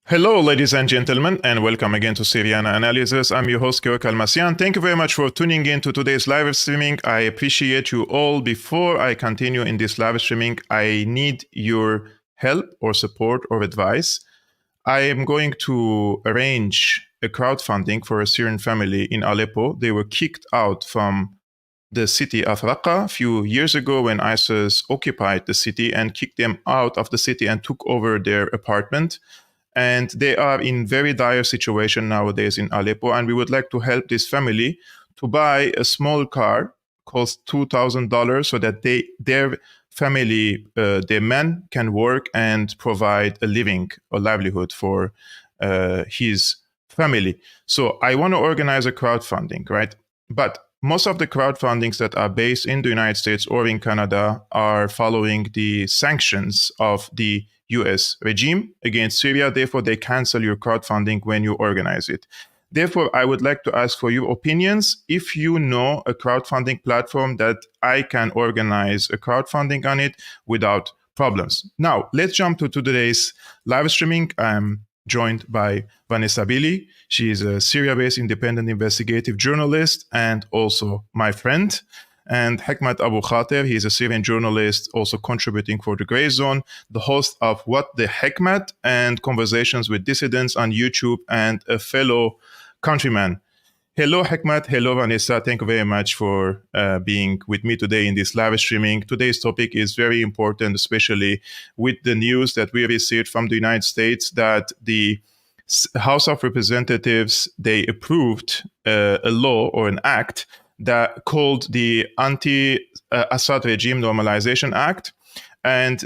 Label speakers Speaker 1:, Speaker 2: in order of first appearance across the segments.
Speaker 1: Hello, ladies and gentlemen, and welcome again to Syriana Analysis. I'm your host, Kevork Almassian. Thank you very much for tuning in to today's live streaming. I appreciate you all. Before I continue in this live streaming, I need your help or support or advice. I am going to arrange a crowdfunding for a Syrian family in Aleppo. They were kicked out from the city of Raqqa a few years ago when ISIS occupied the city and kicked them out of the city and took over their apartment. And they are in very dire situation nowadays in Aleppo. And we would like to help this family to buy a small car, cost $2,000, so that their family, their men, can work and provide a livelihood for his family. So I want to organize a crowdfunding, right? But most of the crowdfundings that are based in the United States or in Canada are following the sanctions of the US regime against Syria. Therefore, they cancel your crowdfunding when you organize it. Therefore, I would like to ask for your opinions. If you know a crowdfunding platform that I can organize a crowdfunding on it without problems. Now, let's jump to today's live streaming. I'm joined by Vanessa Beeley. She is a Syria-based independent investigative journalist and also my friend. And Hekmat Aboukhater, he is a Syrian journalist, also contributing for The Grey Zone, the host of What the Hekmat and Conversations with Dissidents on YouTube, and a fellow countryman. Hello, Hekmat. Hello, Vanessa. Thank you very much for being with me today in this live streaming. Today's topic is very important, especially with the news that we received from the United States that the House of Representatives, they approved a law or an act that called the Assad Regime Normalization Act. And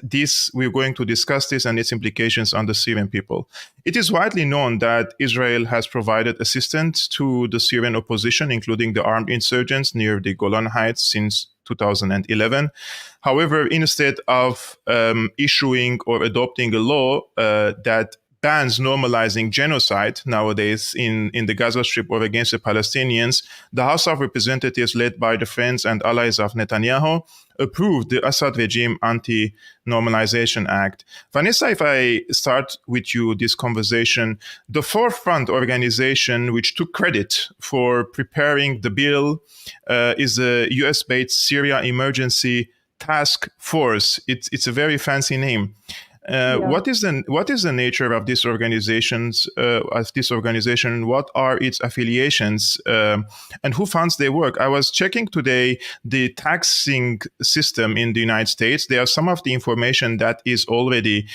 Speaker 1: we're going to discuss this and its implications on the Syrian people. It is widely known that Israel has provided assistance to the Syrian opposition, including the armed insurgents near the Golan Heights since 2011. However, instead of issuing or adopting a law that bans normalizing genocide nowadays in the Gaza Strip or against the Palestinians, the House of Representatives, led by the friends and allies of Netanyahu, approved the Assad Regime Anti-Normalization Act. Vanessa, if I start with you this conversation, the forefront organization which took credit for preparing the bill is the US-based Syrian Emergency Task Force. It's a very fancy name. What is the nature of this organization? What are its affiliations, and who funds their work? I was checking today the taxing system in the United States. There are some of the information that is already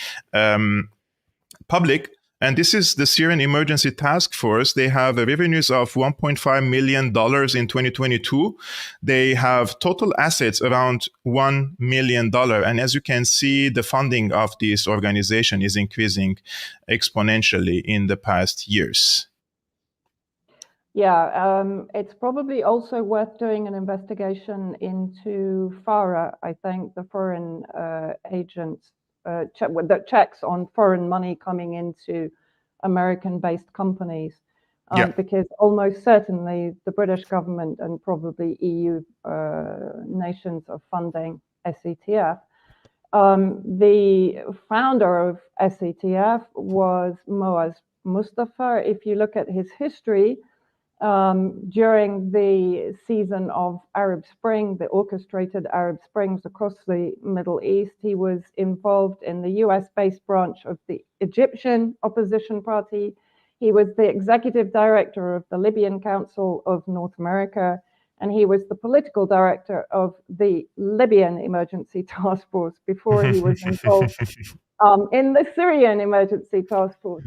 Speaker 1: public. And this is the Syrian Emergency Task Force. They have revenues of $1.5 million in 2022. They have total assets around $1 million. And as you can see, the funding of this organization is increasing exponentially in the past years.
Speaker 2: Yeah, it's probably also worth doing an investigation into FARA, I think, the foreign agents. That checks on foreign money coming into American-based companies, because almost certainly the British government and probably EU nations are funding SETF. The founder of SETF was Moaz Mustafa. If you look at his history, during the season of Arab Spring, the orchestrated Arab Springs across the Middle East, he was involved in the US-based branch of the Egyptian opposition party. He was the executive director of the Libyan Council of North America, and he was the political director of the Libyan Emergency Task Force before he was involved in the Syrian Emergency Task Force.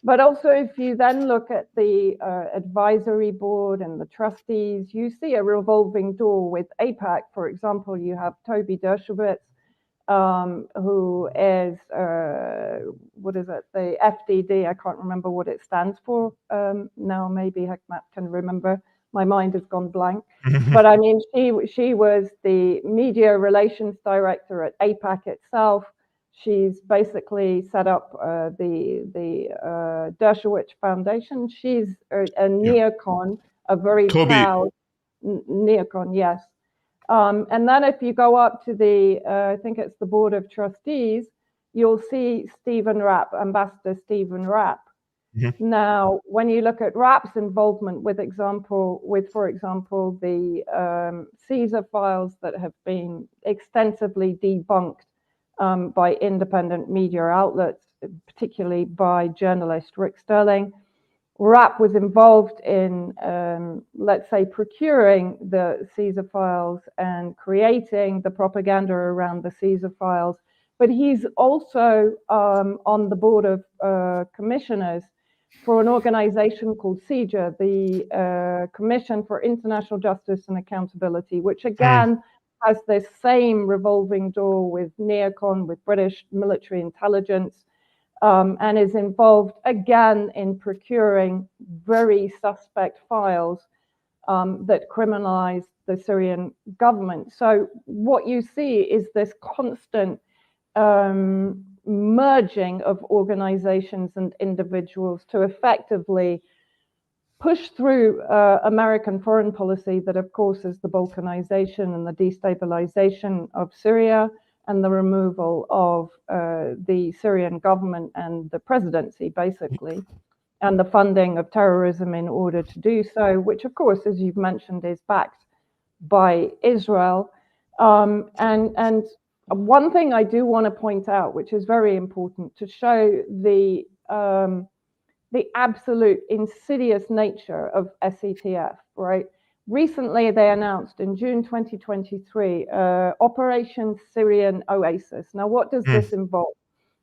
Speaker 2: But also, if you then look at the advisory board and the trustees, you see a revolving door with AIPAC. For example, you have Toby Dershowitz, who is, the FDD, I can't remember what it stands for. Now maybe Hekmat can remember. My mind has gone blank. But I mean, she was the media relations director at AIPAC itself. She's basically set up the Dershowitz Foundation. She's a neocon, a very proud neocon, yes. And then if you go up to the, I think it's the Board of Trustees, you'll see Stephen Rapp, Ambassador Stephen Rapp. Now, when you look at RAP's involvement with, for example, the Caesar files that have been extensively debunked by independent media outlets, particularly by journalist Rick Sterling, RAP was involved in, let's say, procuring the Caesar files and creating the propaganda around the Caesar files. But he's also on the board of commissioners for an organization called CIJA, the Commission for International Justice and Accountability, which again has this same revolving door with neocon, with British military intelligence, and is involved again in procuring very suspect files that criminalize the Syrian government. So what you see is this constant merging of organizations and individuals to effectively push through American foreign policy that, of course, is the balkanization and the destabilization of Syria and the removal of the Syrian government and the presidency, basically, and the funding of terrorism in order to do so, which, of course, as you've mentioned, is backed by Israel. And one thing I do want to point out, which is very important to show the absolute insidious nature of SETF, right? Recently, they announced in June 2023, Operation Syrian Oasis. Now, what does this involve?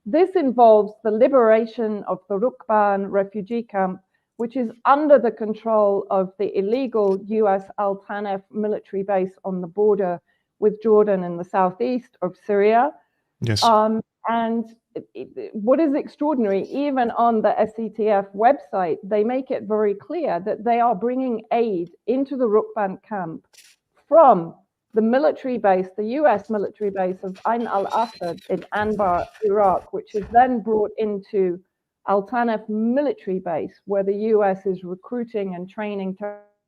Speaker 2: This involves the liberation of the Rukban refugee camp, which is under the control of the illegal US Al Tanef military base on the border with Jordan in the southeast of Syria.
Speaker 1: Yes.
Speaker 2: And what is extraordinary, even on the SETF website, they make it very clear that they are bringing aid into the Rukban camp from the military base, the US military base of Ain al-Assad in Anbar, Iraq, which is then brought into Al Tanef military base, where the US is recruiting and training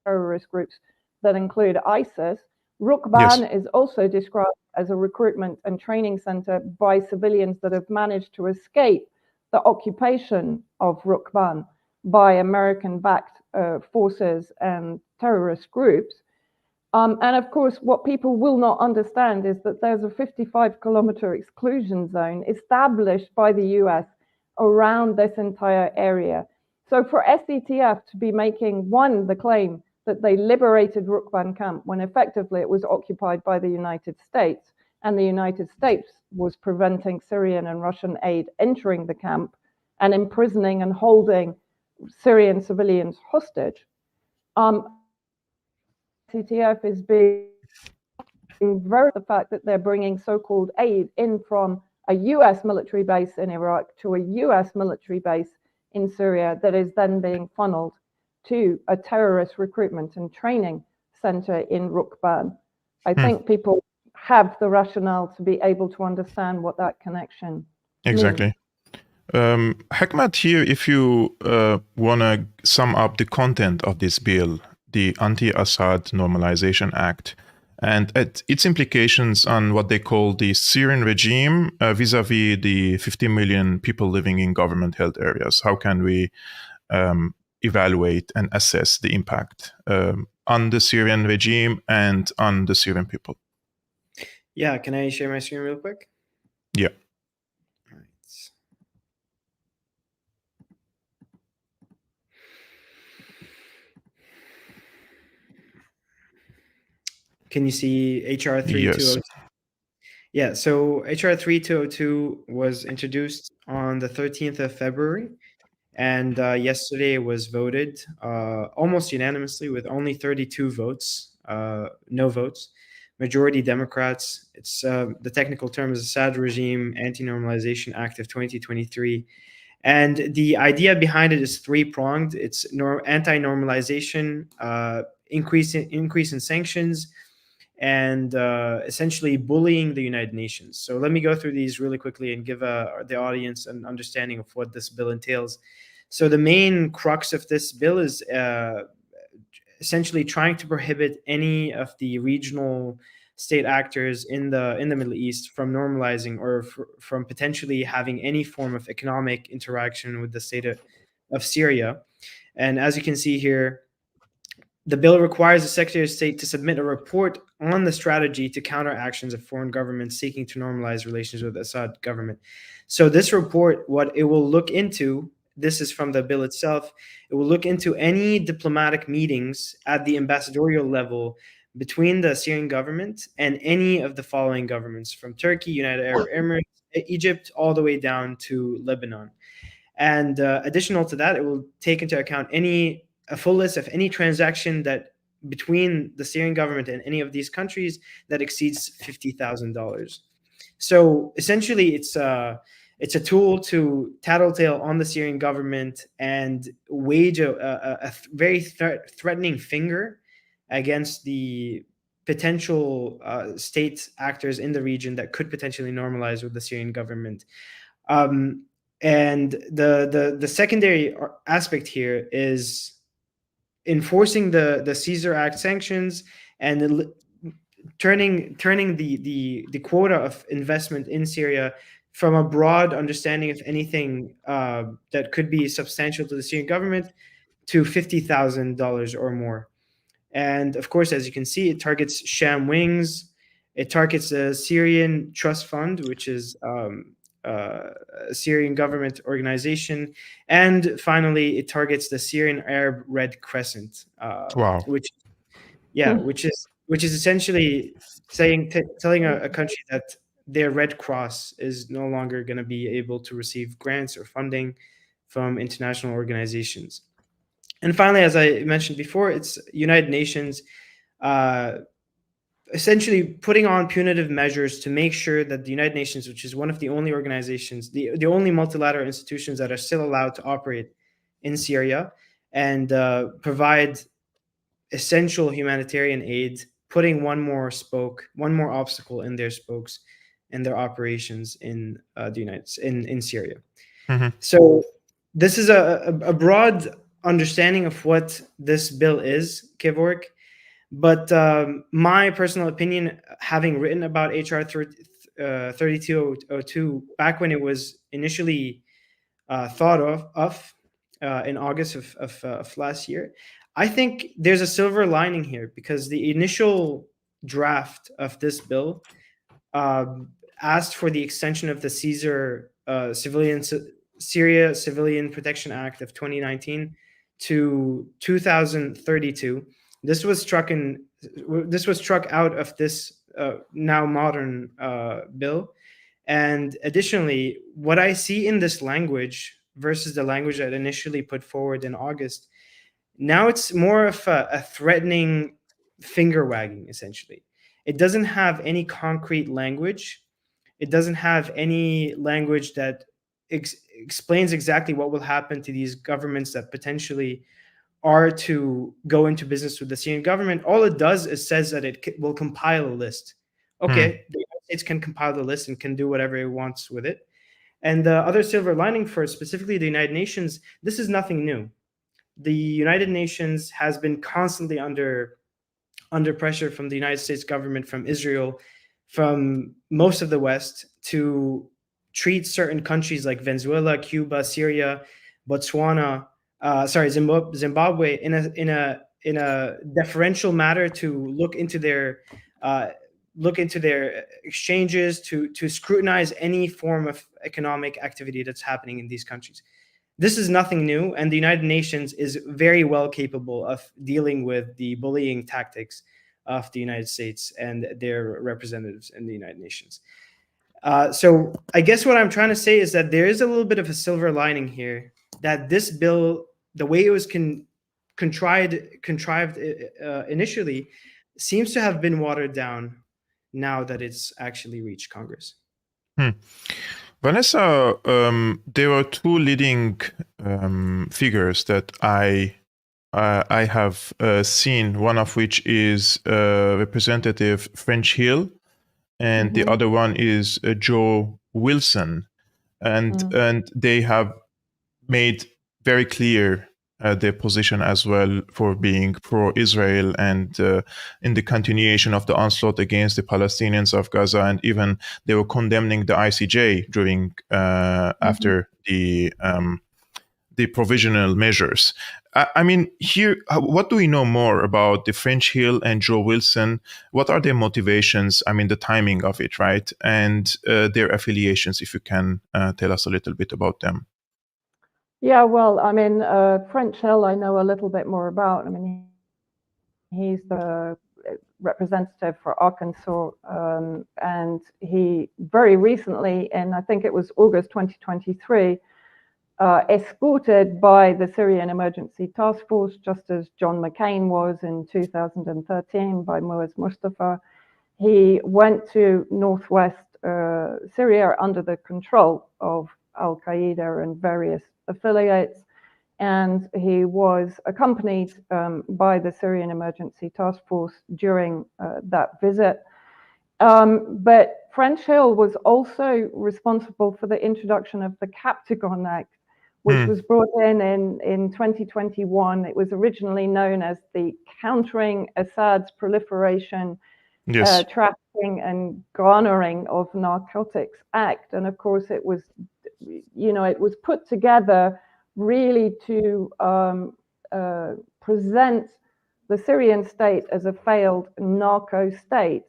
Speaker 2: terrorist groups that include ISIS. Rukban is also described as a recruitment and training center by civilians that have managed to escape the occupation of Rukban by American-backed forces and terrorist groups. And of course, what people will not understand is that there's a 55-kilometer exclusion zone established by the US around this entire area. So for SETF to be making, one, the claim that they liberated Rukban camp when effectively it was occupied by the United States, and the United States was preventing Syrian and Russian aid entering the camp and imprisoning and holding Syrian civilians hostage. SETF is being very the fact that they're bringing so-called aid in from a US military base in Iraq to a US military base in Syria that is then being funneled to a terrorist recruitment and training center in Rukban. I think people have the rationale to be able to understand what that connection
Speaker 1: exactly means. Hekmat, here, if you want to sum up the content of this bill, the Anti-Assad Normalization Act, and its implications on what they call the Syrian regime vis-a-vis the 50 million people living in government-held areas. How can we evaluate and assess the impact on the Syrian regime and on the Syrian people?
Speaker 3: Yeah, can I share my screen real quick?
Speaker 1: Yeah.
Speaker 3: All right. Can you see HR 3202?
Speaker 1: Yes.
Speaker 3: Yeah, so HR 3202 was introduced on the 13th of February, and yesterday was voted almost unanimously with only 32 votes, no votes, majority Democrats. It's the technical term is Assad Regime Anti-Normalization Act of 2023. And the idea behind it is three-pronged. It's anti-normalization, increase in sanctions, and essentially bullying the United Nations. So let me go through these really quickly and give the audience an understanding of what this bill entails. So the main crux of this bill is essentially trying to prohibit any of the regional state actors in the Middle East from normalizing or from potentially having any form of economic interaction with the state of of Syria. And as you can see here, the bill requires the Secretary of State to submit a report on the strategy to counter actions of foreign governments seeking to normalize relations with the Assad government. So this report, what it will look into, this is from the bill itself, it will look into any diplomatic meetings at the ambassadorial level between the Syrian government and any of the following governments, from Turkey, United Arab Emirates, Egypt, all the way down to Lebanon. And additional to that, it will take into account a full list of any transaction that between the Syrian government and any of these countries that exceeds $50,000. So essentially, it's a tool to tattletale on the Syrian government and wage a very threatening finger against the potential state actors in the region that could potentially normalize with the Syrian government. And the secondary aspect here is enforcing the Caesar Act sanctions and turning the quota of investment in Syria from a broad understanding of anything that could be substantial to the Syrian government to $50,000 or more. And of course, as you can see, it targets sham wings. It targets the Syrian Trust Fund, which is a Syrian government organization. And finally, it targets the Syrian Arab Red Crescent,
Speaker 1: Wow.
Speaker 3: which is essentially telling a country that their Red Cross is no longer going to be able to receive grants or funding from international organizations. And finally, as I mentioned before, it's United Nations essentially putting on punitive measures to make sure that the United Nations, which is one of the only organizations, the only multilateral institutions that are still allowed to operate in Syria and provide essential humanitarian aid, putting one more obstacle in their spokes and their operations in in Syria.
Speaker 1: Mm-hmm.
Speaker 3: So this is a broad understanding of what this bill is, Kevork. But my personal opinion, having written about HR 3202 back when it was initially thought of in August of last year, I think there's a silver lining here, because the initial draft of this bill asked for the extension of the Syria Civilian Protection Act of 2019 to 2032. This was struck out of this now modern bill. And additionally, what I see in this language versus the language that initially put forward in August, now it's more of a threatening finger wagging, essentially. It doesn't have any concrete language. It doesn't have any language that explains exactly what will happen to these governments that potentially are to go into business with the Syrian government. All it does is says that it will compile a list. Okay, the United States can compile the list and can do whatever it wants with it. And the other silver lining for specifically the United Nations, this is nothing new. The United Nations has been constantly under pressure from the United States government, from Israel, from most of the West, to treat certain countries like Venezuela, Cuba, Syria, Botswana, Zimbabwe in a deferential manner, to look into their exchanges, to scrutinize any form of economic activity that's happening in these countries. This is nothing new, and the United Nations is very well capable of dealing with the bullying tactics of the United States and their representatives in the United Nations. So I guess what I'm trying to say is that there is a little bit of a silver lining here, that this bill, the way it was contrived initially, seems to have been watered down now that it's actually reached Congress.
Speaker 1: Vanessa, there are two leading figures that I have seen, one of which is Representative French Hill, and the other one is Joe Wilson. And they have made very clear their position as well for being pro-Israel and in the continuation of the onslaught against the Palestinians of Gaza, and even they were condemning the ICJ during after the the provisional measures. I mean, here, what do we know more about the French Hill and Joe Wilson? What are their motivations? I mean, the timing of it, right? And their affiliations, if you can tell us a little bit about them.
Speaker 2: Yeah, well, I mean, French Hill, I know a little bit more about. I mean, he's the representative for Arkansas, and he very recently, in I think it was August 2023, escorted by the Syrian Emergency Task Force, just as John McCain was in 2013 by Muaz Mustafa. He went to northwest Syria under the control of Al-Qaeda and various affiliates, and he was accompanied by the Syrian Emergency Task Force during that visit. But French Hill was also responsible for the introduction of the Captagon Act, which was brought in 2021. It was originally known as the Countering Assad's Proliferation, Trafficking and Garnering of Narcotics Act. And of course, it was, it was put together really to present the Syrian state as a failed narco state,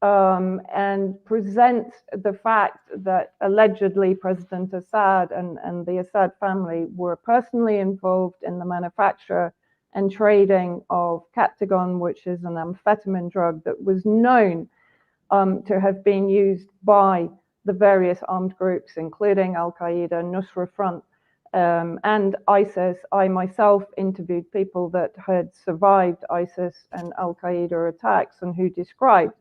Speaker 2: and present the fact that allegedly President Assad and the Assad family were personally involved in the manufacture and trading of Captagon, which is an amphetamine drug that was known to have been used by the various armed groups, including Al-Qaeda, Nusra Front, and ISIS. I myself interviewed people that had survived ISIS and Al-Qaeda attacks and who described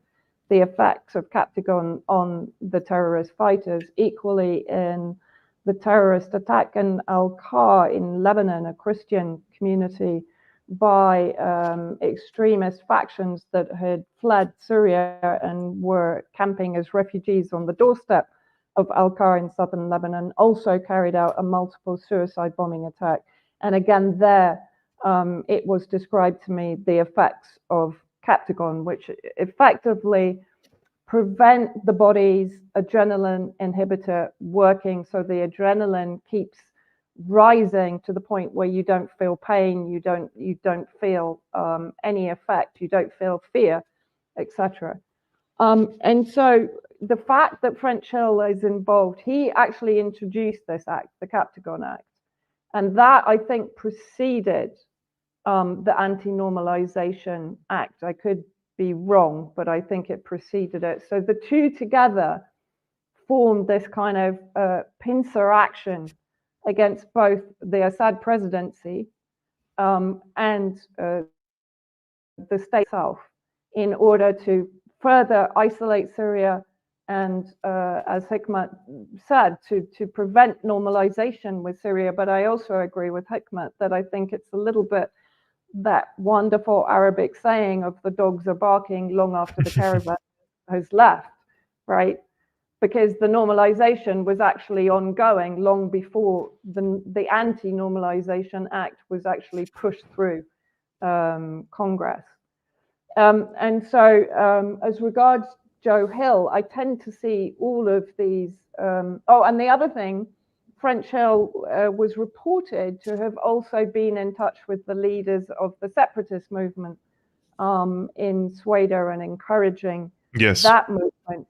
Speaker 2: the effects of Captagon on the terrorist fighters. Equally, in the terrorist attack in Al-Qa in Lebanon, a Christian community, by extremist factions that had fled Syria and were camping as refugees on the doorstep of Al-Qa in southern Lebanon, also carried out a multiple suicide bombing attack. And again, there it was described to me the effects of Captagon, which effectively prevent the body's adrenaline inhibitor working, so the adrenaline keeps rising to the point where you don't feel pain, you don't feel any effect, you don't feel fear, etc. And so the fact that French Hill is involved, he actually introduced this act, the Captagon Act, and that I think preceded the Anti-Normalization Act. I could be wrong, but I think it preceded it. So the two together formed this kind of pincer action against both the Assad presidency and the state itself, in order to further isolate Syria and, as Hekmat said, to prevent normalization with Syria. But I also agree with Hekmat that I think it's a little bit that wonderful Arabic saying of the dogs are barking long after the caravan has left, right? Because the normalization was actually ongoing long before the Anti-Normalization Act was actually pushed through Congress. And so as regards Joe Hill, I tend to see all of these. Oh, and the other thing, French Hill was reported to have also been in touch with the leaders of the separatist movement in Sweden and encouraging that movement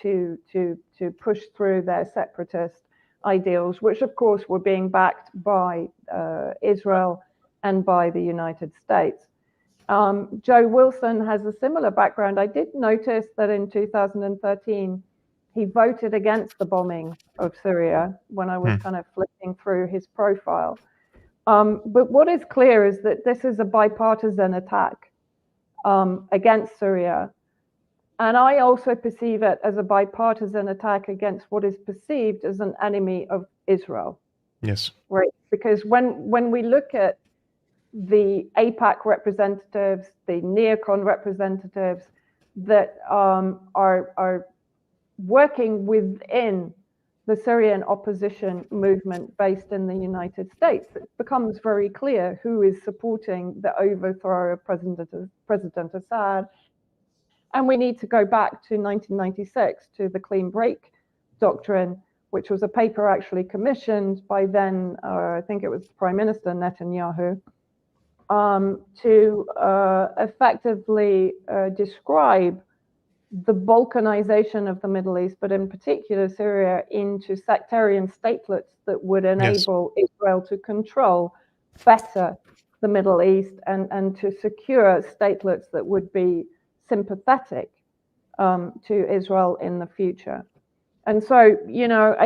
Speaker 2: to push through their separatist ideals, which of course were being backed by Israel and by the United States. Joe Wilson has a similar background. I did notice that in 2013, he voted against the bombing of Syria when I was kind of flicking through his profile. But what is clear is that this is a bipartisan attack against Syria. And I also perceive it as a bipartisan attack against what is perceived as an enemy of Israel.
Speaker 1: Yes.
Speaker 2: Right. Because when we look at the AIPAC representatives, the neocon representatives that are working within the Syrian opposition movement based in the United States, it becomes very clear who is supporting the overthrow of President Assad. And we need to go back to 1996, to the clean break doctrine, which was a paper actually commissioned by then, I think it was Prime Minister Netanyahu, to effectively describe the balkanization of the Middle East, but in particular Syria, into sectarian statelets that would enable Israel to control better the Middle East and to secure statelets that would be sympathetic to Israel in the future. And so,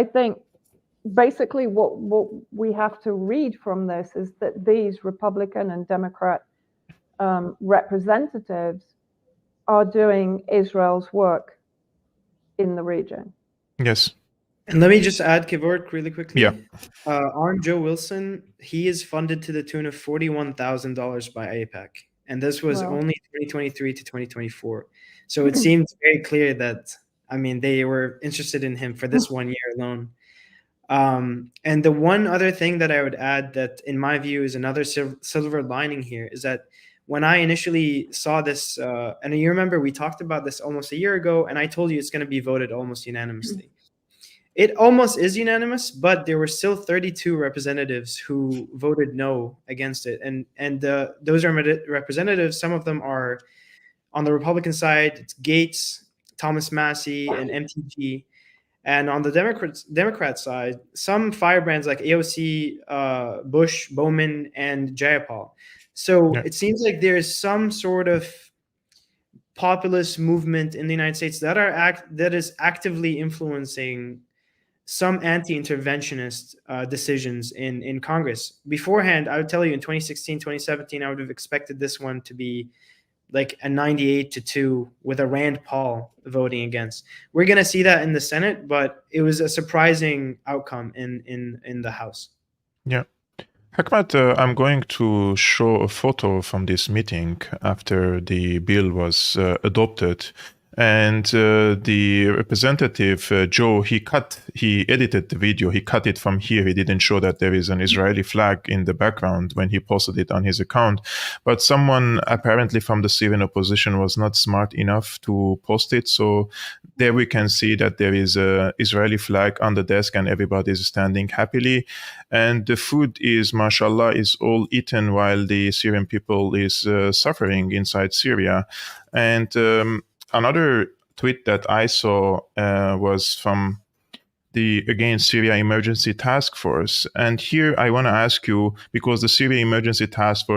Speaker 2: I think basically what we have to read from this is that these Republican and Democrat representatives are doing Israel's work in the region.
Speaker 1: Yes.
Speaker 3: And let me just add, Kevork, really quickly.
Speaker 1: Yeah.
Speaker 3: Arm Joe Wilson, he is funded to the tune of $41,000 by AIPAC. And this was only 2023 to 2024. So it seems very clear that, they were interested in him for this 1 year alone. And the one other thing that I would add that, in my view, is another silver lining here is that when I initially saw this, and you remember we talked about this almost a year ago, and I told you it's going to be voted almost unanimously. It almost is unanimous, but there were still 32 representatives who voted no against it. And those representatives, some of them are on the Republican side, it's Gates, Thomas Massey, and MTG. And on the Democrat side, some firebrands like AOC, Bush, Bowman, and Jayapal. So it seems like there's some sort of populist movement in the United States that is actively influencing some anti-interventionist decisions in Congress. Beforehand, I would tell you in 2016, 2017, I would have expected this one to be like a 98-2 with a Rand Paul voting against. We're going to see that in the Senate, but it was a surprising outcome in the House.
Speaker 1: Yeah. Hekmat, I'm going to show a photo from this meeting after the bill was adopted. And the representative, Joe, he edited the video. He cut it from here. He didn't show that there is an Israeli flag in the background when he posted it on his account. But someone apparently from the Syrian opposition was not smart enough to post it. So there we can see that there is an Israeli flag on the desk and everybody is standing happily. And the food is, mashallah, is all eaten while the Syrian people is suffering inside Syria. And another tweet that I saw was from the, again, Syria Emergency Task Force. And here I want to ask you, because the Syria Emergency Task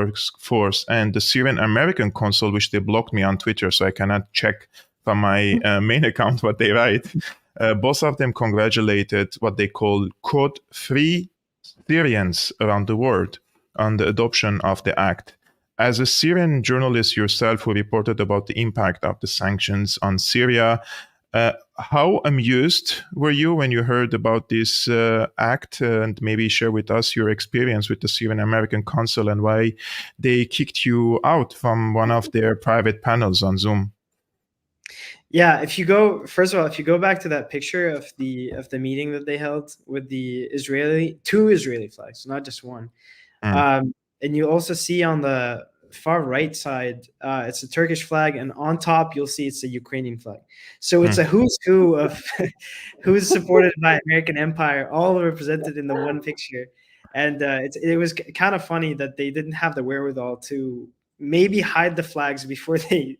Speaker 1: Force and the Syrian American Consul, which they blocked me on Twitter, so I cannot check from my main account what they write, both of them congratulated what they call, quote, free Syrians around the world on the adoption of the act. As a Syrian journalist yourself who reported about the impact of the sanctions on Syria, how amused were you when you heard about this act? And maybe share with us your experience with the Syrian American Consul and why they kicked you out from one of their private panels on Zoom.
Speaker 3: Yeah, first of all, if you go back to that picture of the meeting that they held with the two Israeli flags, not just one. And you also see on the far right side, it's a Turkish flag, and on top you'll see it's a Ukrainian flag. So it's a who's who of who's supported by American empire, all represented in the one picture. And it was kind of funny that they didn't have the wherewithal to maybe hide the flags before they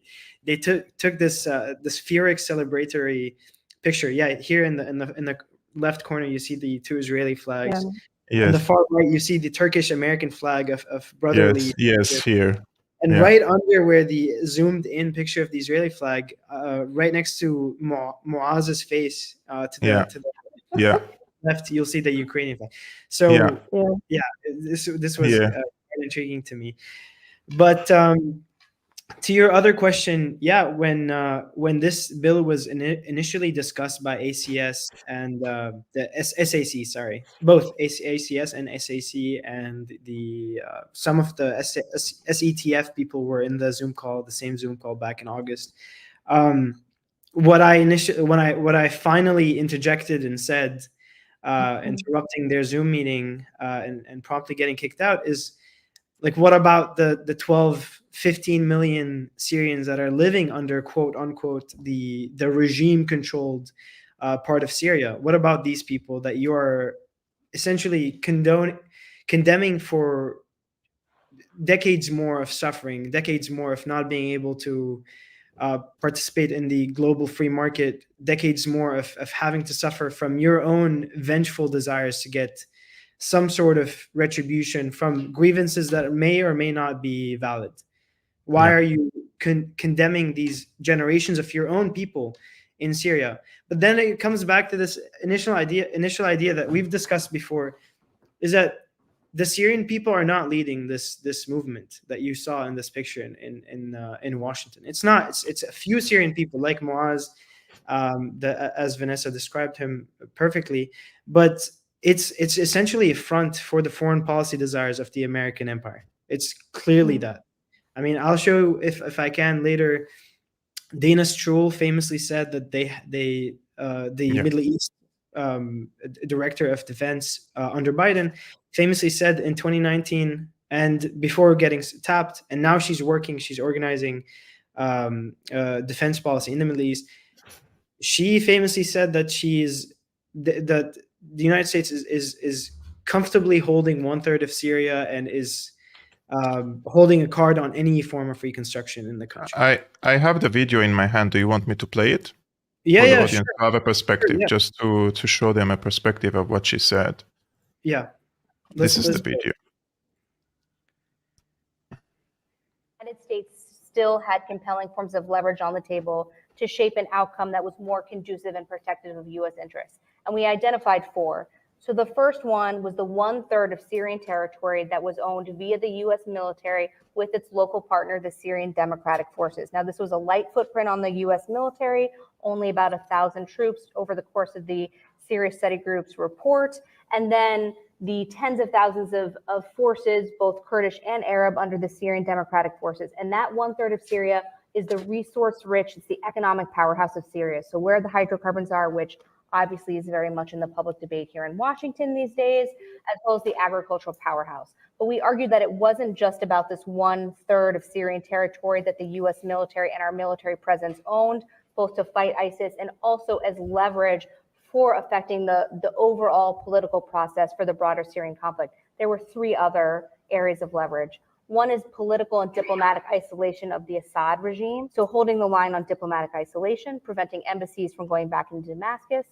Speaker 3: took this Feeric celebratory picture. Yeah, here in the left corner you see the two Israeli flags.
Speaker 2: Yeah.
Speaker 1: Yes.
Speaker 3: On the far right, you see the Turkish-American flag of brotherly.
Speaker 1: Yes, here.
Speaker 3: And right under where the zoomed-in picture of the Israeli flag, right next to Muaz's face, to the left, you'll see the Ukrainian flag. So this was quite intriguing to me. But to your other question, when this bill was initially discussed by ACS and the SAC, sorry, both ACS and SAC, and the some of the SETF people were in the same Zoom call back in August. What I finally interjected and said, interrupting their Zoom meeting and promptly getting kicked out, is like, what about the 15 million Syrians that are living under, quote unquote, the regime controlled part of Syria. What about these people that you are essentially condemning for decades more of suffering, decades more of not being able to participate in the global free market, decades more of having to suffer from your own vengeful desires to get some sort of retribution from grievances that may or may not be valid? Why are you condemning these generations of your own people in Syria? But then it comes back to this initial idea that we've discussed before, is that the Syrian people are not leading this movement that you saw in this picture in Washington. It's not. It's a few Syrian people like Muaz, as Vanessa described him perfectly, but it's essentially a front for the foreign policy desires of the American empire. It's clearly that. I mean, I'll show if I can later. Dana Stroul famously said that the Middle East director of defense under Biden famously said in 2019, and before getting tapped, and now she's organizing defense policy in the Middle East. She famously said that that the United States is comfortably holding 1/3 of Syria and is holding a card on any form of reconstruction in the country.
Speaker 1: I have the video in my hand. Do you want me to play it?
Speaker 3: Yeah,
Speaker 1: for the
Speaker 3: yeah,
Speaker 1: audience to have a perspective,
Speaker 3: Sure, yeah.
Speaker 1: just to show them a perspective of what she said.
Speaker 3: Yeah.
Speaker 1: This is the video.
Speaker 4: The United States still had compelling forms of leverage on the table to shape an outcome that was more conducive and protective of U.S. interests. And we identified 4. So the first one was the 1/3 of Syrian territory that was owned via the U.S. military with its local partner, the Syrian Democratic Forces. Now, this was a light footprint on the U.S. military, only about 1,000 troops over the course of the Syria Study Group's report. And then the tens of thousands of forces, both Kurdish and Arab, under the Syrian Democratic Forces. And that 1/3 of Syria is the resource-rich, it's the economic powerhouse of Syria. So where the hydrocarbons are, which obviously is very much in the public debate here in Washington these days, as well as the agricultural powerhouse. But we argued that it wasn't just about this 1/3 of Syrian territory that the U.S. military and our military presence owned, both to fight ISIS and also as leverage for affecting the overall political process for the broader Syrian conflict. There were 3 other areas of leverage. One is political and diplomatic isolation of the Assad regime. So holding the line on diplomatic isolation, preventing embassies from going back into Damascus.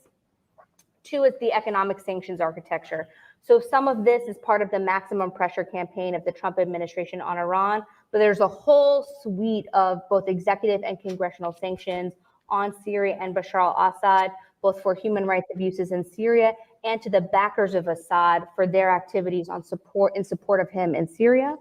Speaker 4: 2 is the economic sanctions architecture. So some of this is part of the maximum pressure campaign of the Trump administration on Iran, but there's a whole suite of both executive and congressional sanctions on Syria and Bashar al-Assad, both for human rights abuses in Syria and to the backers of Assad for their activities in support of him in Syria.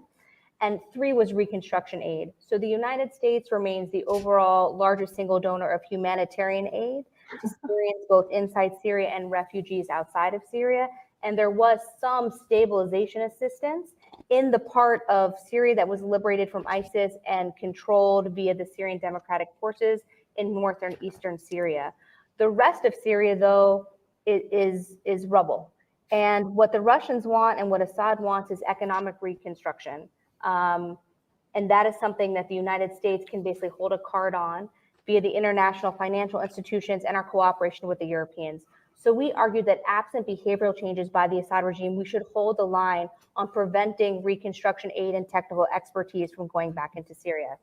Speaker 4: And 3 was reconstruction aid. So the United States remains the overall largest single donor of humanitarian aid to Syrians both inside Syria and refugees outside of Syria. And there was some stabilization assistance in the part of Syria that was liberated from ISIS and controlled via the Syrian Democratic Forces in northern eastern Syria. The rest of Syria, though, is rubble. And what the Russians want and what Assad wants is economic reconstruction. And that is something that the United States can basically hold a card on via the international financial institutions and our cooperation with the Europeans. So we argued that absent behavioral changes by the Assad regime, we should hold the line on preventing reconstruction aid and technical expertise from going back into Syria.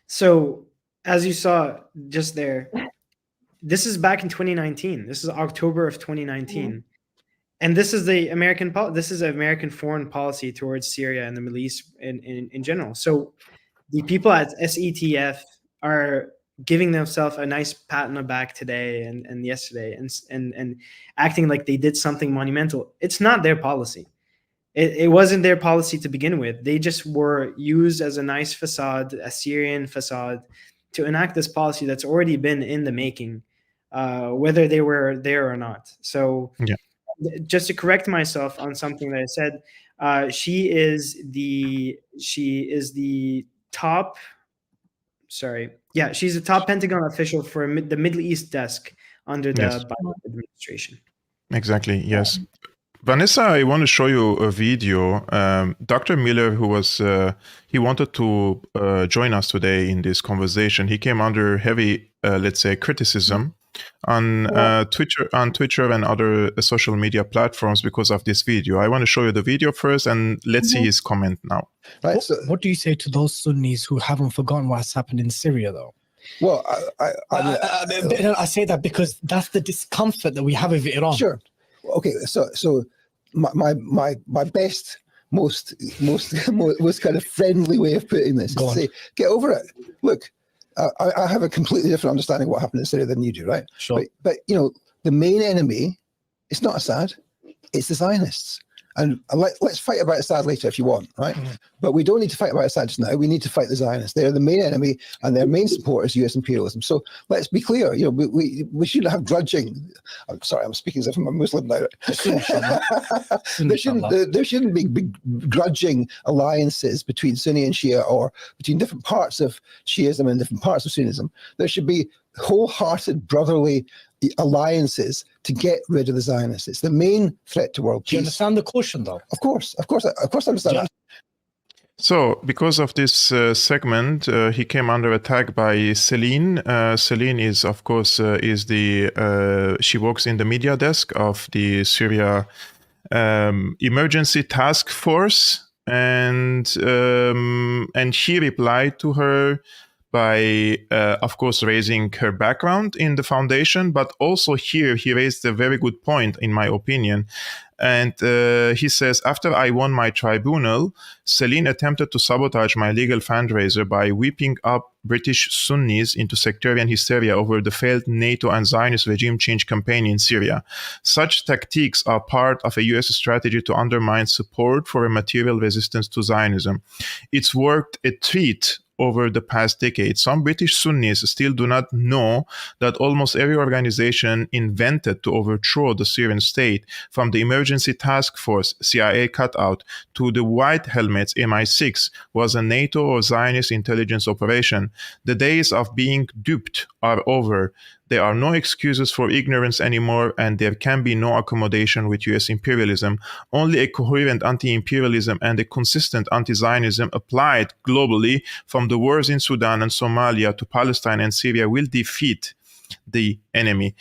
Speaker 3: So as you saw just there, this is back in 2019. This is October of 2019. Mm-hmm. And this is the American foreign policy towards Syria and the Middle East in general. So the people at SETF are giving themselves a nice pat on the back today and yesterday and acting like they did something monumental. It's not their policy. It wasn't their policy to begin with. They just were used as a nice facade, a Syrian facade, to enact this policy that's already been in the making, whether they were there or not. So yeah. Just to correct myself on something that I said, she is the top. Sorry, yeah, she's the top Pentagon official for the Middle East desk under the Biden administration.
Speaker 1: Exactly. Yes. Vanessa, I want to show you a video. Dr. Miller, who was, he wanted to join us today in this conversation. He came under heavy, let's say, criticism on
Speaker 2: Yeah.
Speaker 1: Twitter and other social media platforms because of this video. I want to show you the video first, and let's see his comment now.
Speaker 5: Right.
Speaker 6: What do you say to those Sunnis who haven't forgotten what's happened in Syria, though?
Speaker 5: Well,
Speaker 6: I say that because that's the discomfort that we have with Iran.
Speaker 5: Sure. Okay. So my best, most kind of friendly way of putting this is to say, get over it. Look, I have a completely different understanding of what happened in Syria than you do, right?
Speaker 6: Sure.
Speaker 5: But you know, the main enemy, it's not Assad, it's the Zionists. And let's fight about Assad later if you want, right?
Speaker 6: Mm-hmm.
Speaker 5: But we don't need to fight about Assad just now. We need to fight the Zionists. They're the main enemy, and their main support is U.S. imperialism. So let's be clear. You know, we shouldn't have grudging. I'm sorry, I'm speaking as if I'm a Muslim now. There shouldn't be grudging alliances between Sunni and Shia, or between different parts of Shiism and different parts of Sunnism. There should be wholehearted brotherly alliances to get rid of the Zionists. It's the main threat to world peace.
Speaker 6: Do you understand the caution, though?
Speaker 5: Of course, I understand that.
Speaker 1: So, because of this segment, he came under attack by Celine. Celine is, of course, she works in the media desk of the Syria Emergency Task Force, and he replied to her by, of course, raising her background in the foundation, but also here he raised a very good point, in my opinion. And he says, after I won my tribunal, Celine attempted to sabotage my legal fundraiser by whipping up British Sunnis into sectarian hysteria over the failed NATO and Zionist regime change campaign in Syria. Such tactics are part of a US strategy to undermine support for a material resistance to Zionism. It's worked a treat over the past decade. Some British Sunnis still do not know that almost every organization invented to overthrow the Syrian state, from the Emergency Task Force, CIA cutout, to the White Helmets, MI6, was a NATO or Zionist intelligence operation. The days of being duped are over. There are no excuses for ignorance anymore, and there can be no accommodation with US imperialism. Only a coherent anti-imperialism and a consistent anti-Zionism applied globally, from the wars in Sudan and Somalia to Palestine and Syria, will defeat the enemy.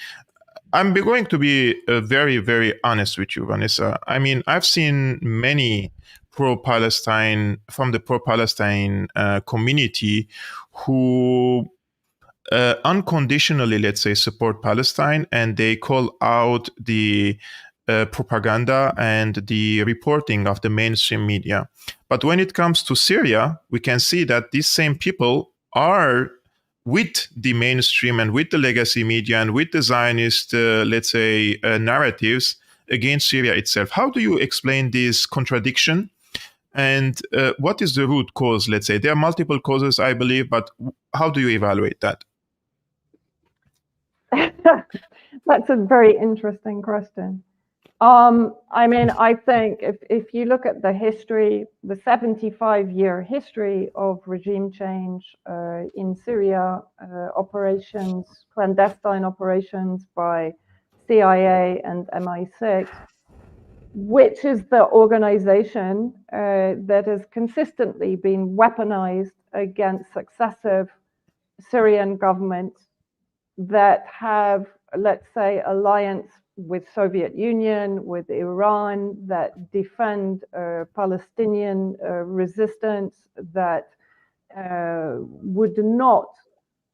Speaker 1: I'm going to be very, very honest with you, Vanessa. I mean, I've seen many pro-Palestine, from the pro-Palestine community, who unconditionally, let's say, support Palestine, and they call out the propaganda and the reporting of the mainstream media. But when it comes to Syria, we can see that these same people are with the mainstream and with the legacy media and with the Zionist, let's say, narratives against Syria itself. How do you explain this contradiction? And what is the root cause, let's say? There are multiple causes, I believe, but how do you evaluate that?
Speaker 2: That's a very interesting question. I mean, I think if you look at the history, the 75-year history of regime change in Syria, operations, clandestine operations by CIA and MI6, which is the organization that has consistently been weaponized against successive Syrian governments that have, let's say, alliance with Soviet Union, with Iran, that defend Palestinian resistance, that would not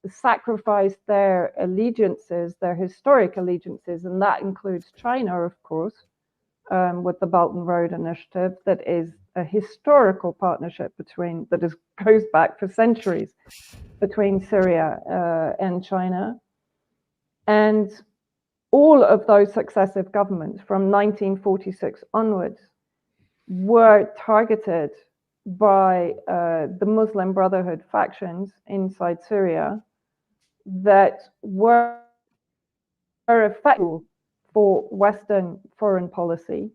Speaker 2: sacrifice their allegiances, their historic allegiances, and that includes China, of course, with the Belt and Road Initiative, that is a historical partnership goes back for centuries between Syria and China. And all of those successive governments from 1946 onwards were targeted by the Muslim Brotherhood factions inside Syria that were effective for Western foreign policy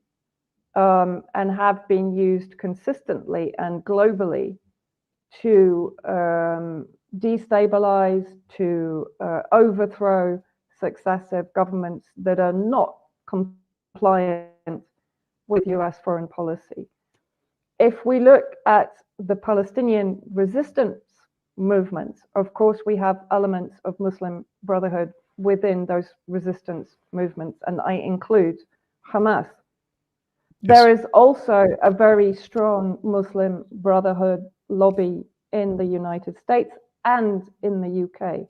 Speaker 2: and have been used consistently and globally to destabilize, to overthrow successive governments that are not compliant with US foreign policy. If we look at the Palestinian resistance movement, of course, we have elements of Muslim Brotherhood within those resistance movements, and I include Hamas. There is also a very strong Muslim Brotherhood lobby in the United States and in the UK.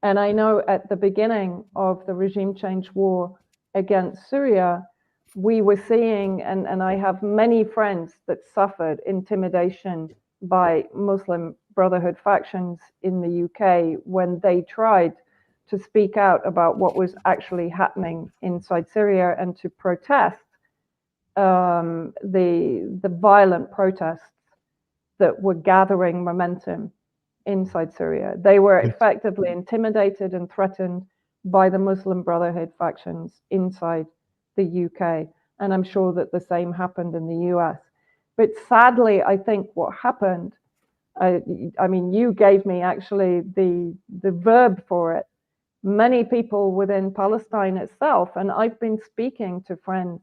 Speaker 2: And I know at the beginning of the regime change war against Syria, we were seeing, and I have many friends that suffered intimidation by Muslim Brotherhood factions in the UK when they tried to speak out about what was actually happening inside Syria and to protest the violent protests that were gathering momentum inside Syria. They were effectively intimidated and threatened by the Muslim Brotherhood factions inside the UK. And I'm sure that the same happened in the US. But sadly, I think what happened, I mean, you gave me actually the verb for it. Many people within Palestine itself, and I've been speaking to friends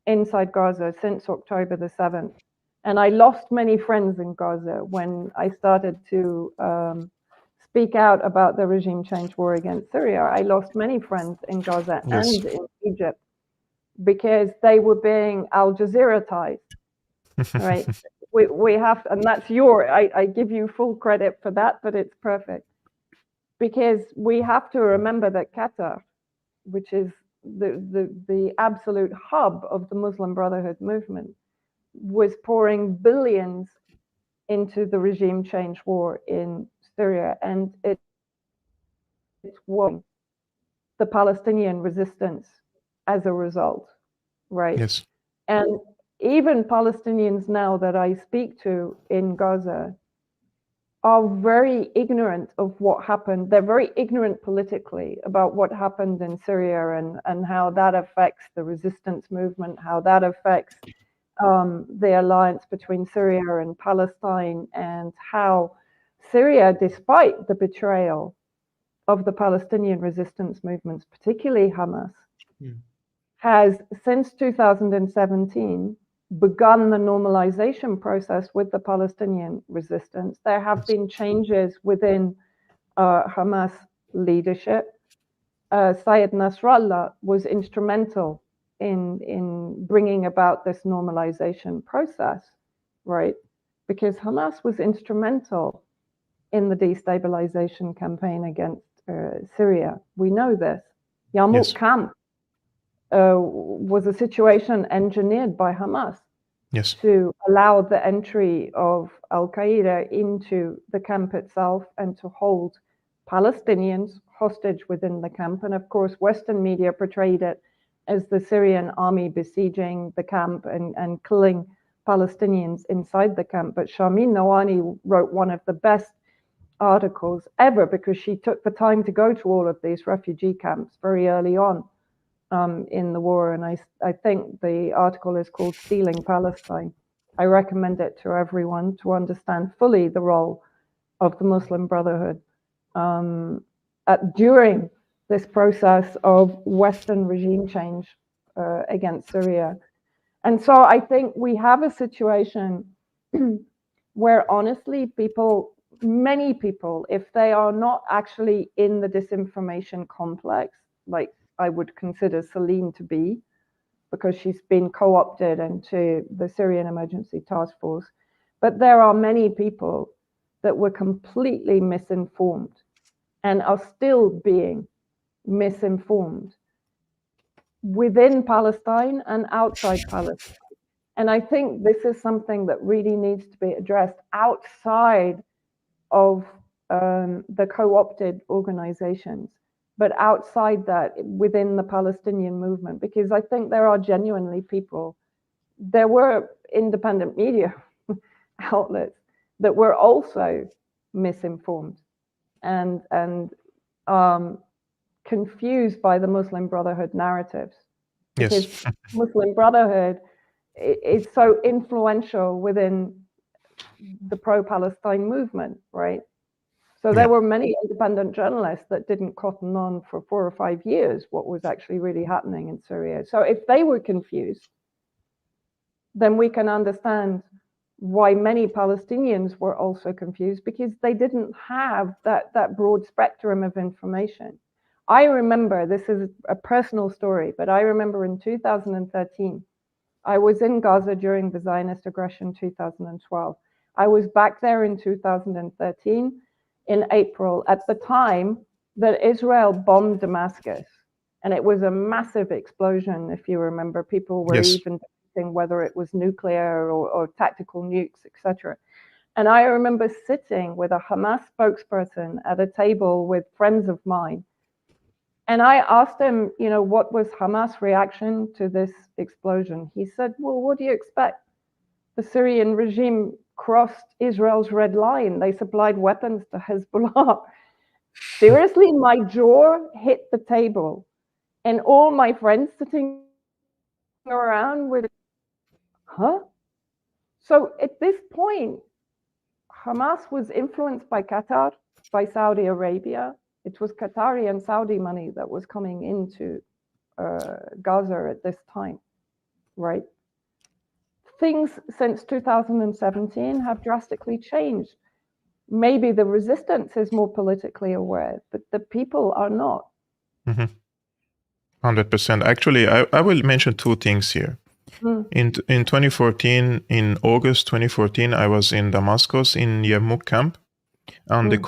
Speaker 2: inside Gaza since October the 7th. And I lost many friends in Gaza when I started to speak out about the regime change war against Syria. I lost many friends in Gaza and in Egypt because they were being Al Jazeera-tized, right? we have, and that's I give you full credit for that, but it's perfect. Because we have to remember that Qatar, which is the absolute hub of the Muslim Brotherhood movement, was pouring billions into the regime change war in Syria, and it's won the Palestinian resistance as a result, right?
Speaker 1: Yes.
Speaker 2: And even Palestinians now that I speak to in Gaza are very ignorant of what happened. They're very ignorant politically about what happened in Syria and how that affects the resistance movement, how that affects the alliance between Syria and Palestine, and how Syria, despite the betrayal of the Palestinian resistance movements, particularly Hamas, has since 2017 begun the normalization process with the Palestinian resistance. There have been changes within Hamas leadership. Sayed Nasrallah was instrumental in bringing about this normalization process, right? Because Hamas was instrumental in the destabilization campaign against Syria. We know this. Yarmouk camp was a situation engineered by Hamas to allow the entry of Al-Qaeda into the camp itself and to hold Palestinians hostage within the camp. And of course, Western media portrayed it as the Syrian army besieging the camp and killing Palestinians inside the camp. But Sharmin Nawani wrote one of the best articles ever because she took the time to go to all of these refugee camps very early on in the war. And I think the article is called Stealing Palestine. I recommend it to everyone to understand fully the role of the Muslim Brotherhood during this process of Western regime change against Syria. And so I think we have a situation where honestly many people, if they are not actually in the disinformation complex, like I would consider Celine to be, because she's been co-opted into the Syrian Emergency Task Force, but there are many people that were completely misinformed and are still being misinformed within Palestine and outside Palestine. And I think this is something that really needs to be addressed outside of the co-opted organizations, but outside that, within the Palestinian movement, because I think there are genuinely people, there were independent media outlets that were also misinformed and confused by the Muslim Brotherhood narratives. Because Muslim Brotherhood is so influential within the pro-Palestine movement, right? So there were many independent journalists that didn't cotton on for 4 or 5 years what was actually really happening in Syria. So if they were confused, then we can understand why many Palestinians were also confused, because they didn't have that broad spectrum of information. I remember, this is a personal story, but I remember in 2013, I was in Gaza during the Zionist aggression 2012. I was back there in 2013 in April at the time that Israel bombed Damascus. And it was a massive explosion, if you remember. People were even debating whether it was nuclear or tactical nukes, etc. And I remember sitting with a Hamas spokesperson at a table with friends of mine. And I asked him, you know, what was Hamas' reaction to this explosion? He said, well, what do you expect? The Syrian regime crossed Israel's red line. They supplied weapons to Hezbollah. Seriously, my jaw hit the table. And all my friends sitting around with, huh? So at this point, Hamas was influenced by Qatar, by Saudi Arabia. It was Qatari and Saudi money that was coming into Gaza at this time, right? Things since 2017 have drastically changed. Maybe the resistance is more politically aware, but the people are not.
Speaker 1: 100%. Actually, I will mention two things here. In 2014, in August 2014, I was in Damascus in Yarmouk camp on the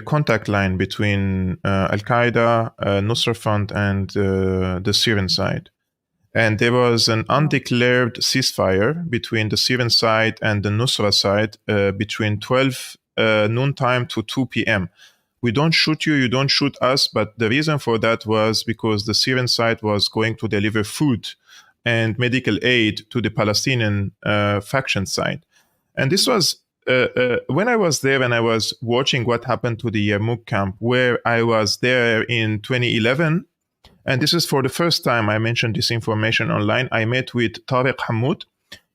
Speaker 1: contact line between Al-Qaeda, Nusra Front, and the Syrian side. And there was an undeclared ceasefire between the Syrian side and the Nusra side between 12 noontime to 2 p.m. We don't shoot you, you don't shoot us. But the reason for that was because the Syrian side was going to deliver food and medical aid to the Palestinian faction side. And this was when I was there and I was watching what happened to the Yarmouk camp, where I was there in 2011. And this is for the first time I mentioned this information online. I met with Tariq Hammoud.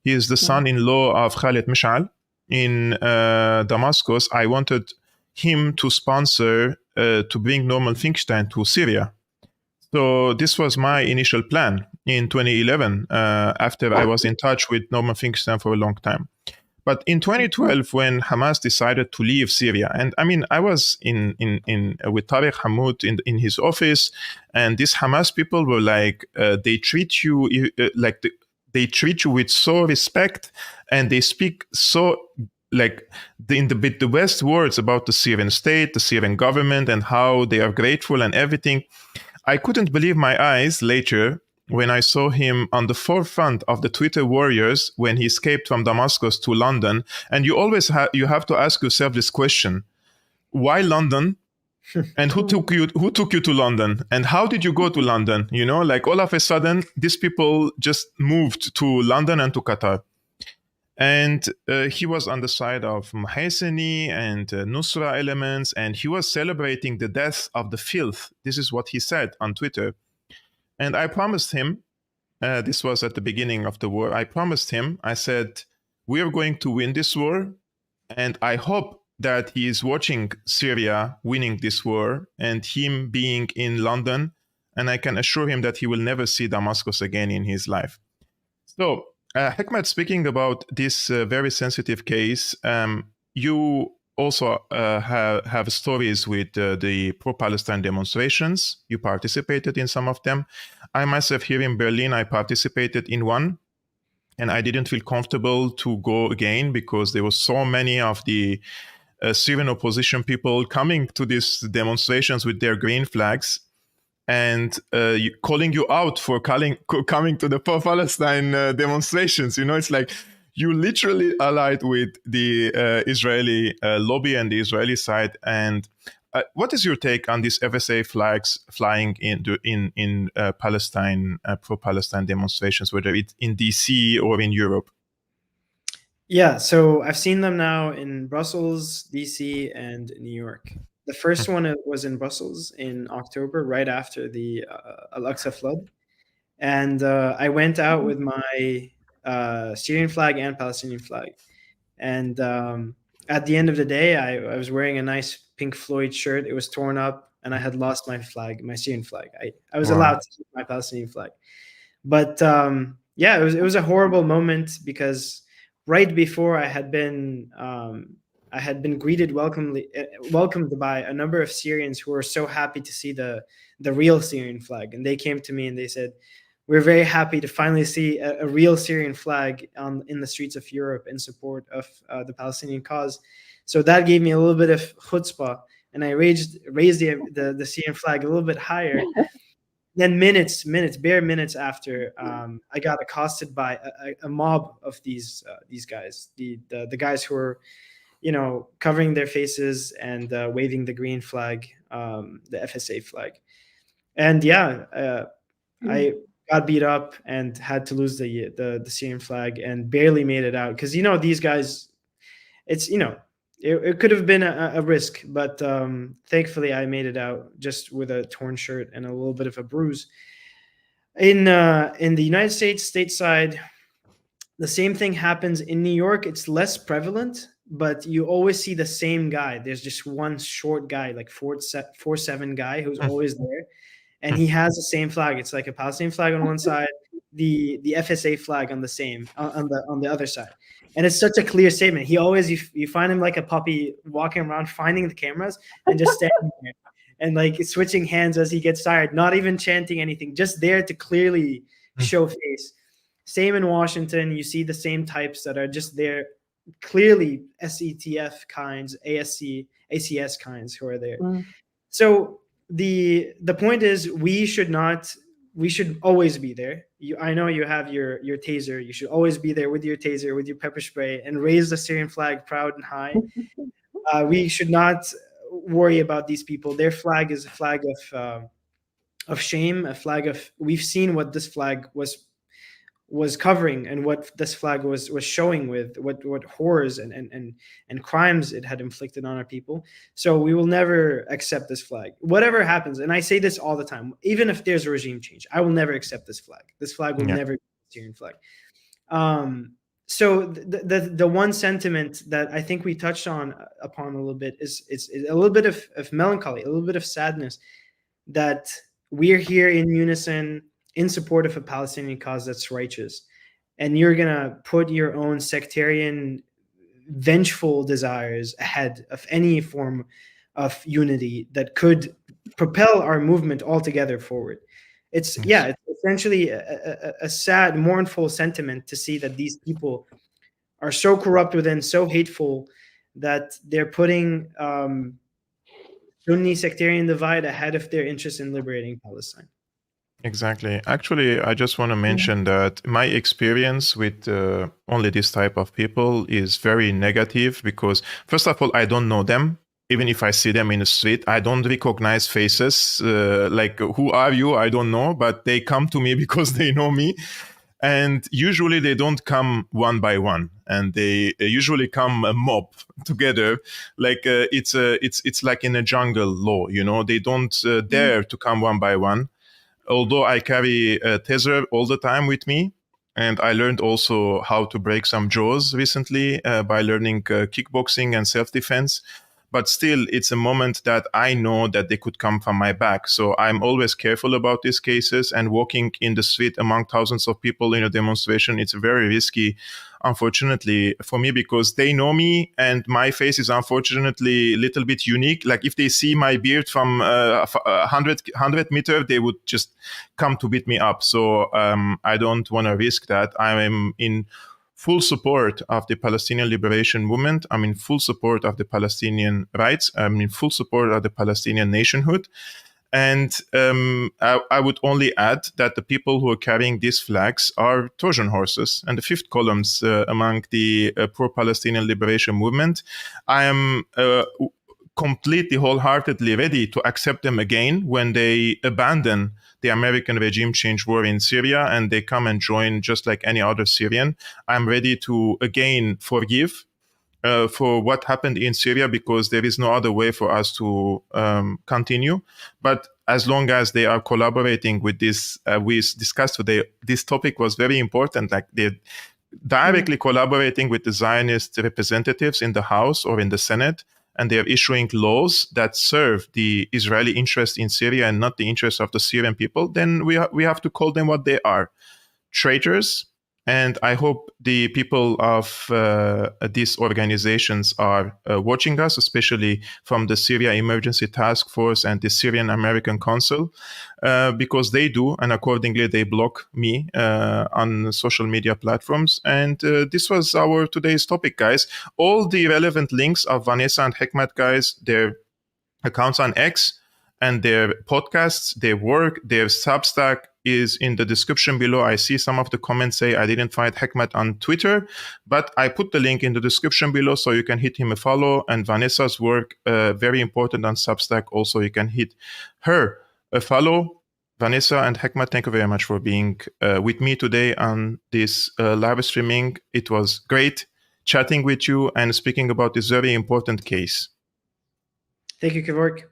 Speaker 1: He is the son-in-law of Khalid Mish'al in Damascus. I wanted him to sponsor to bring Norman Finkelstein to Syria. So this was my initial plan in 2011, after I was in touch with Norman Finkelstein for a long time. But in 2012, when Hamas decided to leave Syria, and I mean, I was in with Tariq Hammoud in his office, and these Hamas people were like, they treat you they treat you with so respect, and they speak so like the best words about the Syrian state, the Syrian government, and how they are grateful and everything. I couldn't believe my eyes later when I saw him on the forefront of the Twitter warriors when he escaped from Damascus to London. And you always you have to ask yourself this question: why London? And who took you to London? And how did you go to London? You know, like all of a sudden, these people just moved to London and to Qatar. And he was on the side of Mahesini and Nusra elements, and he was celebrating the death of the filth. This is what he said on Twitter. And I promised him, this was at the beginning of the war, I promised him, I said, we are going to win this war, and I hope that he is watching Syria winning this war and him being in London, and I can assure him that he will never see Damascus again in his life. So, Hekmat, speaking about this very sensitive case, you also have stories with the pro-Palestine demonstrations. You participated in some of them. I myself here in Berlin, I participated in one, and I didn't feel comfortable to go again because there were so many of the Syrian opposition people coming to these demonstrations with their green flags and calling you out for coming to the pro-Palestine demonstrations. You know, it's like you literally allied with the Israeli lobby and the Israeli side. And what is your take on these FSA flags flying in Palestine, pro-Palestine demonstrations, whether it's in DC or in Europe?
Speaker 3: Yeah, so I've seen them now in Brussels, DC, and New York. The first one was in Brussels in October, right after the Al-Aqsa flood. And I went out with my Syrian flag and Palestinian flag. And at the end of the day, I was wearing a nice Pink Floyd shirt. It was torn up, and I had lost my flag, my Syrian flag. I was allowed to keep my Palestinian flag. But yeah, it was a horrible moment because right before I had been I had been welcomed by a number of Syrians who were so happy to see the real Syrian flag, and they came to me and they said, "We're very happy to finally see a real Syrian flag in the streets of Europe in support of the Palestinian cause." So that gave me a little bit of chutzpah, and I raised the Syrian flag a little bit higher. Then bare minutes after, I got accosted by a mob of these guys, the guys who were, covering their faces and waving the green flag, the FSA flag. And I got beat up and had to lose the Syrian flag and barely made it out because these guys, it's it could have been a risk, but thankfully I made it out just with a torn shirt and a little bit of a bruise. In the United States, stateside, the same thing happens. In New York, it's less prevalent, but you always see the same guy. There's just one short guy, like 4'7" guy who's always there, and he has the same flag. It's like a Palestinian flag on one side, the FSA flag on the other side. And it's such a clear statement. He always, you find him like a puppy walking around, finding the cameras and just standing there and like switching hands as he gets tired, not even chanting anything, just there to clearly show face. Same in Washington. You see the same types that are just there, clearly SETF kinds, ACS kinds who are there. So the point is we should always be there. I know you have your taser. You should always be there with your taser, with your pepper spray, and raise the Syrian flag proud and high. We should not worry about these people. Their flag is a flag of shame, a flag of. We've seen what this flag was covering and what this flag was showing with what horrors and crimes it had inflicted on our people. So we will never accept this flag, whatever happens. And I say this all the time, even if there's a regime change, I will never accept this flag. This flag will never be a Syrian flag. So the one sentiment that I think we touched upon a little bit is a little bit of melancholy, a little bit of sadness that we're here in unison in support of a Palestinian cause that's righteous, and you're gonna put your own sectarian, vengeful desires ahead of any form of unity that could propel our movement altogether forward. It's essentially a sad, mournful sentiment to see that these people are so corrupt within, so hateful, that they're putting Sunni sectarian divide ahead of their interest in liberating Palestine.
Speaker 1: Exactly. Actually, I just want to mention that my experience with only this type of people is very negative because, first of all, I don't know them. Even if I see them in the street, I don't recognize faces. Like, who are you? I don't know, but they come to me because they know me. And usually they don't come one by one, and they usually come a mob together. Like it's like in a jungle law, they don't dare to come one by one. Although I carry a taser all the time with me, and I learned also how to break some jaws recently by learning kickboxing and self-defense. But still, it's a moment that I know that they could come from my back. So I'm always careful about these cases, and walking in the street among thousands of people in a demonstration, it's very risky, unfortunately, for me, because they know me and my face is unfortunately a little bit unique. Like if they see my beard from 100 meters, they would just come to beat me up. So I don't want to risk that. I am in full support of the Palestinian liberation movement. I'm in full support of the Palestinian rights. I'm in full support of the Palestinian nationhood. And I would only add that the people who are carrying these flags are Trojan horses and the fifth columns among the pro-Palestinian liberation movement. I am completely, wholeheartedly ready to accept them again when they abandon the American regime change war in Syria and they come and join just like any other Syrian. I'm ready to again forgive for what happened in Syria, because there is no other way for us to continue. But as long as they are collaborating with this, we discussed today, this topic was very important. Like they're directly collaborating with the Zionist representatives in the House or in the Senate, and they're issuing laws that serve the Israeli interest in Syria and not the interest of the Syrian people, then we have to call them what they are: traitors And I hope the people of these organizations are watching us, especially from the Syrian Emergency Task Force and the Syrian American Council, because they do, and accordingly they block me on social media platforms. And this was our today's topic, guys. All the relevant links of Vanessa and Hekmat, guys, their accounts on X and their podcasts, their work, their Substack is in the description below. I see some of the comments say I didn't find Hekmat on Twitter, but I put the link in the description below so you can hit him a follow. And Vanessa's work, very important on Substack. Also, you can hit her a follow. Vanessa and Hekmat, thank you very much for being with me today on this live streaming. It was great chatting with you and speaking about this very important case.
Speaker 3: Thank you, Kevork.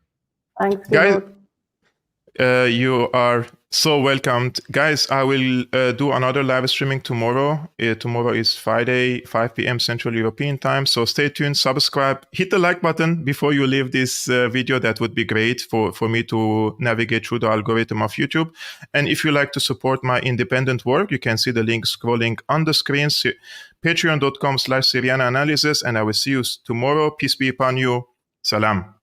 Speaker 2: Thanks,
Speaker 1: Guys,
Speaker 2: Kevork.
Speaker 1: you are so welcomed. Guys, I will do another live streaming tomorrow. Tomorrow is Friday, 5 p.m. Central European time. So stay tuned, subscribe, hit the like button before you leave this video. That would be great for me to navigate through the algorithm of YouTube. And if you like to support my independent work, you can see the link scrolling on the screen, patreon.com/Syriana analysis. And I will see you tomorrow. Peace be upon you. Salam.